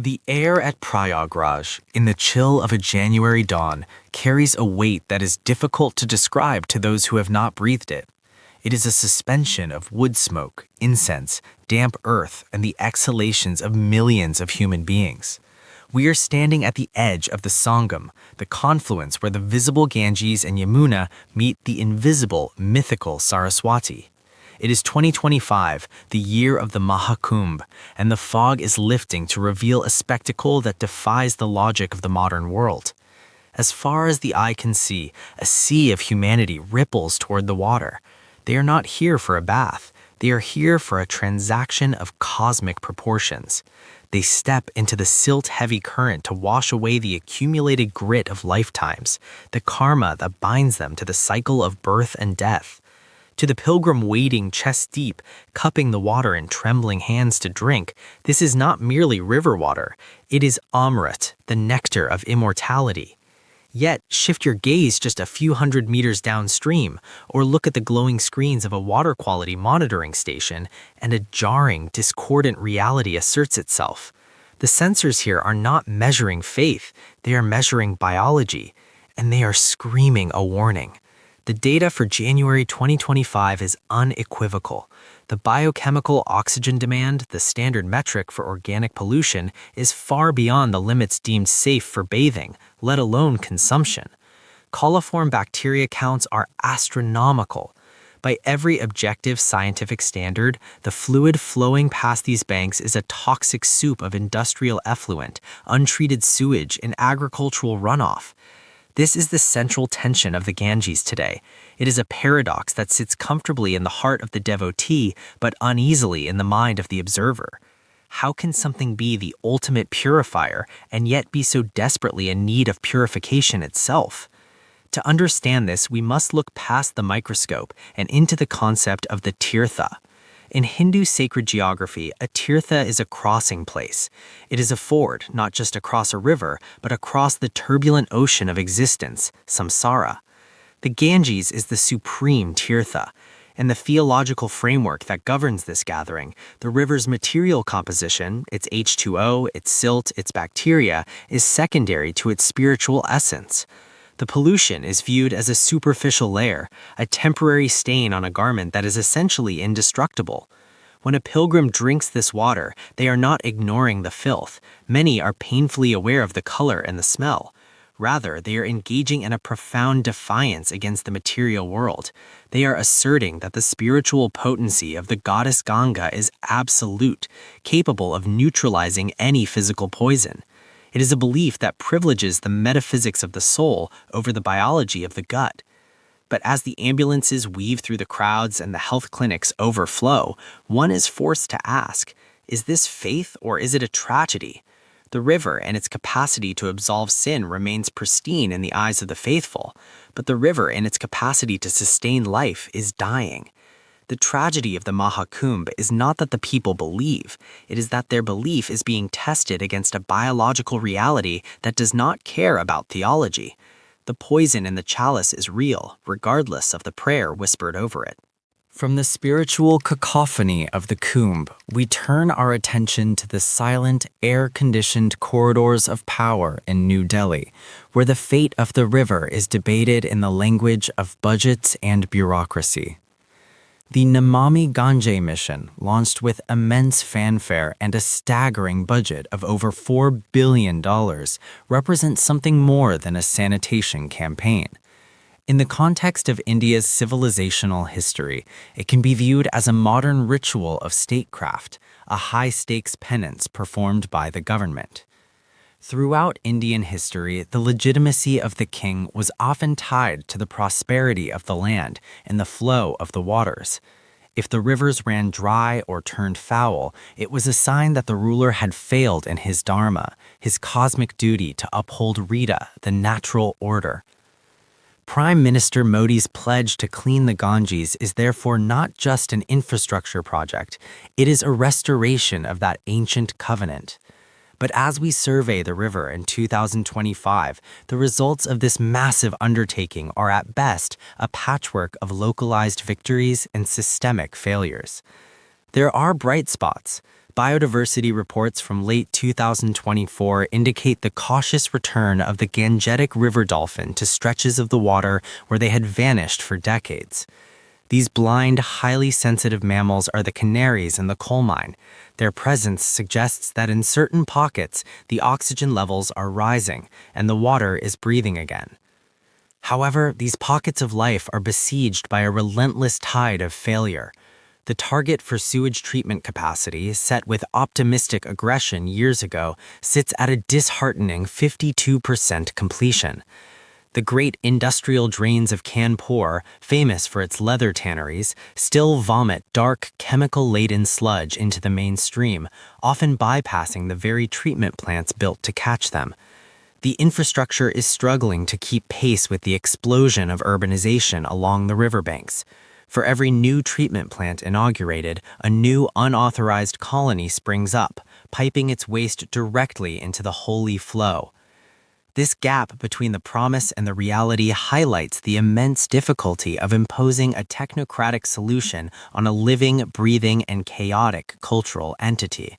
The air at Prayagraj, in the chill of a January dawn, carries a weight that is difficult to describe to those who have not breathed it. It is a suspension of wood smoke, incense, damp earth, and the exhalations of millions of human beings. We are standing at the edge of the Sangam, the confluence where the visible Ganges and Yamuna meet the invisible, mythical Saraswati. It is 2025, the year of the Mahakumbh, and the fog is lifting to reveal a spectacle that defies the logic of the modern world. As far as the eye can see, a sea of humanity ripples toward the water. They are not here for a bath. They are here for a transaction of cosmic proportions. They step into the silt-heavy current to wash away the accumulated grit of lifetimes, the karma that binds them to the cycle of birth and death. To the pilgrim wading chest deep, cupping the water in trembling hands to drink, this is not merely river water. It is Amrit, the nectar of immortality. Yet, shift your gaze just a few hundred meters downstream, or look at the glowing screens of a water quality monitoring station, and a jarring, discordant reality asserts itself. The sensors here are not measuring faith, they are measuring biology, and they are screaming a warning. The data for January 2025 is unequivocal. The biochemical oxygen demand, the standard metric for organic pollution, is far beyond the limits deemed safe for bathing, let alone consumption. Coliform bacteria counts are astronomical. By every objective scientific standard, the fluid flowing past these banks is a toxic soup of industrial effluent, untreated sewage, and agricultural runoff. This is the central tension of the Ganges today. It is a paradox that sits comfortably in the heart of the devotee, but uneasily in the mind of the observer. How can something be the ultimate purifier and yet be so desperately in need of purification itself? To understand this, we must look past the microscope and into the concept of the tirtha. In Hindu sacred geography, a tirtha is a crossing place. It is a ford, not just across a river, but across the turbulent ocean of existence, samsara. The Ganges is the supreme tirtha. In the theological framework that governs this gathering, the river's material composition, its H2O, its silt, its bacteria, is secondary to its spiritual essence. The pollution is viewed as a superficial layer, a temporary stain on a garment that is essentially indestructible. When a pilgrim drinks this water, they are not ignoring the filth. Many are painfully aware of the color and the smell. Rather, they are engaging in a profound defiance against the material world. They are asserting that the spiritual potency of the goddess Ganga is absolute, capable of neutralizing any physical poison. It is a belief that privileges the metaphysics of the soul over the biology of the gut. But as the ambulances weave through the crowds and the health clinics overflow, one is forced to ask, is this faith or is it a tragedy? The river and its capacity to absolve sin remains pristine in the eyes of the faithful, but the river and its capacity to sustain life is dying. The tragedy of the Mahakumbh is not that the people believe, it is that their belief is being tested against a biological reality that does not care about theology. The poison in the chalice is real, regardless of the prayer whispered over it. From the spiritual cacophony of the kumbh, we turn our attention to the silent, air-conditioned corridors of power in New Delhi, where the fate of the river is debated in the language of budgets and bureaucracy. The Namami Gange mission, launched with immense fanfare and a staggering budget of over $4 billion, represents something more than a sanitation campaign. In the context of India's civilizational history, it can be viewed as a modern ritual of statecraft, a high-stakes penance performed by the government. Throughout Indian history, the legitimacy of the king was often tied to the prosperity of the land and the flow of the waters. If the rivers ran dry or turned foul, it was a sign that the ruler had failed in his dharma, his cosmic duty to uphold Rita, the natural order. Prime Minister Modi's pledge to clean the Ganges is therefore not just an infrastructure project, it is a restoration of that ancient covenant. But as we survey the river in 2025, the results of this massive undertaking are at best a patchwork of localized victories and systemic failures. There are bright spots. Biodiversity reports from late 2024 indicate the cautious return of the Gangetic river dolphin to stretches of the water where they had vanished for decades. These blind, highly sensitive mammals are the canaries in the coal mine. Their presence suggests that in certain pockets, the oxygen levels are rising and the water is breathing again. However, these pockets of life are besieged by a relentless tide of failure. The target for sewage treatment capacity, set with optimistic aggression years ago, sits at a disheartening 52% completion. The great industrial drains of Kanpur, famous for its leather tanneries, still vomit dark, chemical-laden sludge into the mainstream, often bypassing the very treatment plants built to catch them. The infrastructure is struggling to keep pace with the explosion of urbanization along the riverbanks. For every new treatment plant inaugurated, a new unauthorized colony springs up, piping its waste directly into the holy flow. This gap between the promise and the reality highlights the immense difficulty of imposing a technocratic solution on a living, breathing, and chaotic cultural entity.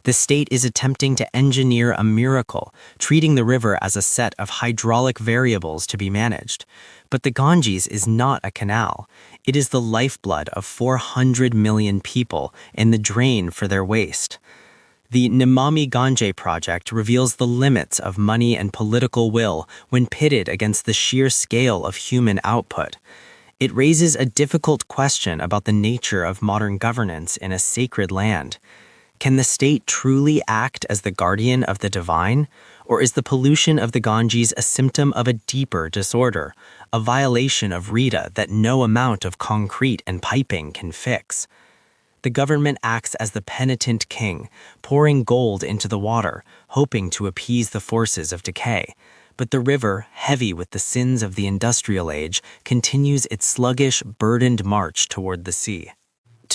The state is attempting to engineer a miracle, treating the river as a set of hydraulic variables to be managed. But the Ganges is not a canal. It is the lifeblood of 400 million people and the drain for their waste. The Namami Gange project reveals the limits of money and political will when pitted against the sheer scale of human output. It raises a difficult question about the nature of modern governance in a sacred land. Can the state truly act as the guardian of the divine? Or is the pollution of the Ganges a symptom of a deeper disorder, a violation of Rita that no amount of concrete and piping can fix? The government acts as the penitent king, pouring gold into the water, hoping to appease the forces of decay. But the river, heavy with the sins of the industrial age, continues its sluggish, burdened march toward the sea.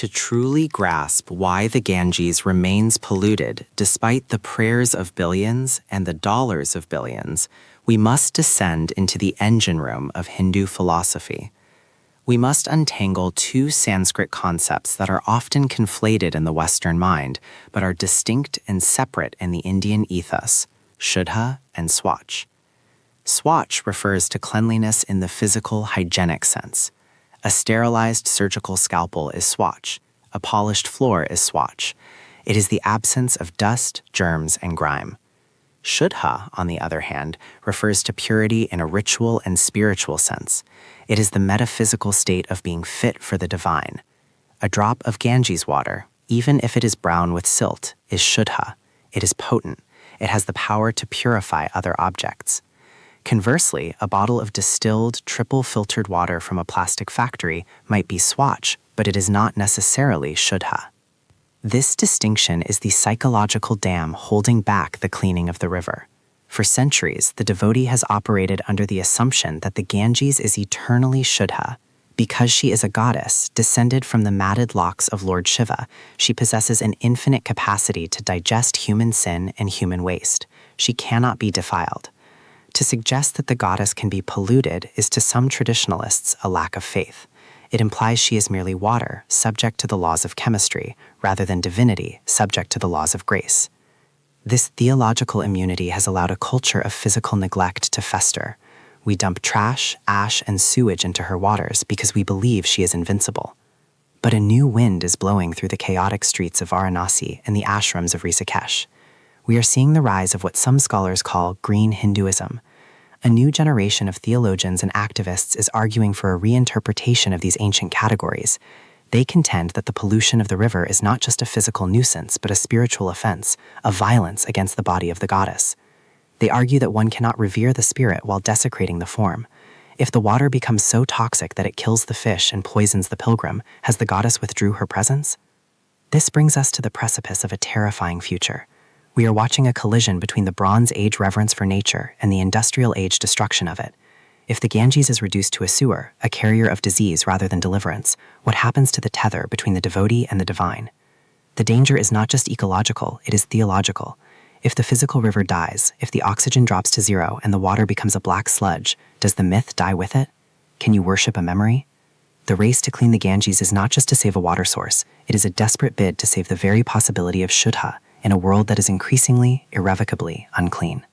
To truly grasp why the Ganges remains polluted despite the prayers of billions and the dollars of billions, we must descend into the engine room of Hindu philosophy. We must untangle two Sanskrit concepts that are often conflated in the Western mind, but are distinct and separate in the Indian ethos: Shuddha and Swachh. Swachh refers to cleanliness in the physical, hygienic sense. A sterilized surgical scalpel is Swachh. A polished floor is Swachh. It is the absence of dust, germs, and grime. Shuddha, on the other hand, refers to purity in a ritual and spiritual sense. It is the metaphysical state of being fit for the divine. A drop of Ganges water, even if it is brown with silt, is Shuddha. It is potent. It has the power to purify other objects. Conversely, a bottle of distilled, triple-filtered water from a plastic factory might be Swachh, but it is not necessarily Shuddha. This distinction is the psychological dam holding back the cleaning of the river. For centuries, the devotee has operated under the assumption that the Ganges is eternally Shuddha. Because she is a goddess, descended from the matted locks of Lord Shiva, she possesses an infinite capacity to digest human sin and human waste. She cannot be defiled. To suggest that the goddess can be polluted is to some traditionalists a lack of faith. It implies she is merely water, subject to the laws of chemistry, rather than divinity, subject to the laws of grace. This theological immunity has allowed a culture of physical neglect to fester. We dump trash, ash, and sewage into her waters because we believe she is invincible. But a new wind is blowing through the chaotic streets of Varanasi and the ashrams of Rishikesh. We are seeing the rise of what some scholars call green Hinduism. A new generation of theologians and activists is arguing for a reinterpretation of these ancient categories. They contend that the pollution of the river is not just a physical nuisance, but a spiritual offense, a violence against the body of the goddess. They argue that one cannot revere the spirit while desecrating the form. If the water becomes so toxic that it kills the fish and poisons the pilgrim, has the goddess withdrew her presence? This brings us to the precipice of a terrifying future. We are watching a collision between the Bronze Age reverence for nature and the Industrial Age destruction of it. If the Ganges is reduced to a sewer, a carrier of disease rather than deliverance, what happens to the tether between the devotee and the divine? The danger is not just ecological, it is theological. If the physical river dies, if the oxygen drops to zero and the water becomes a black sludge, does the myth die with it? Can you worship a memory? The race to clean the Ganges is not just to save a water source, it is a desperate bid to save the very possibility of Shuddha in a world that is increasingly, irrevocably unclean.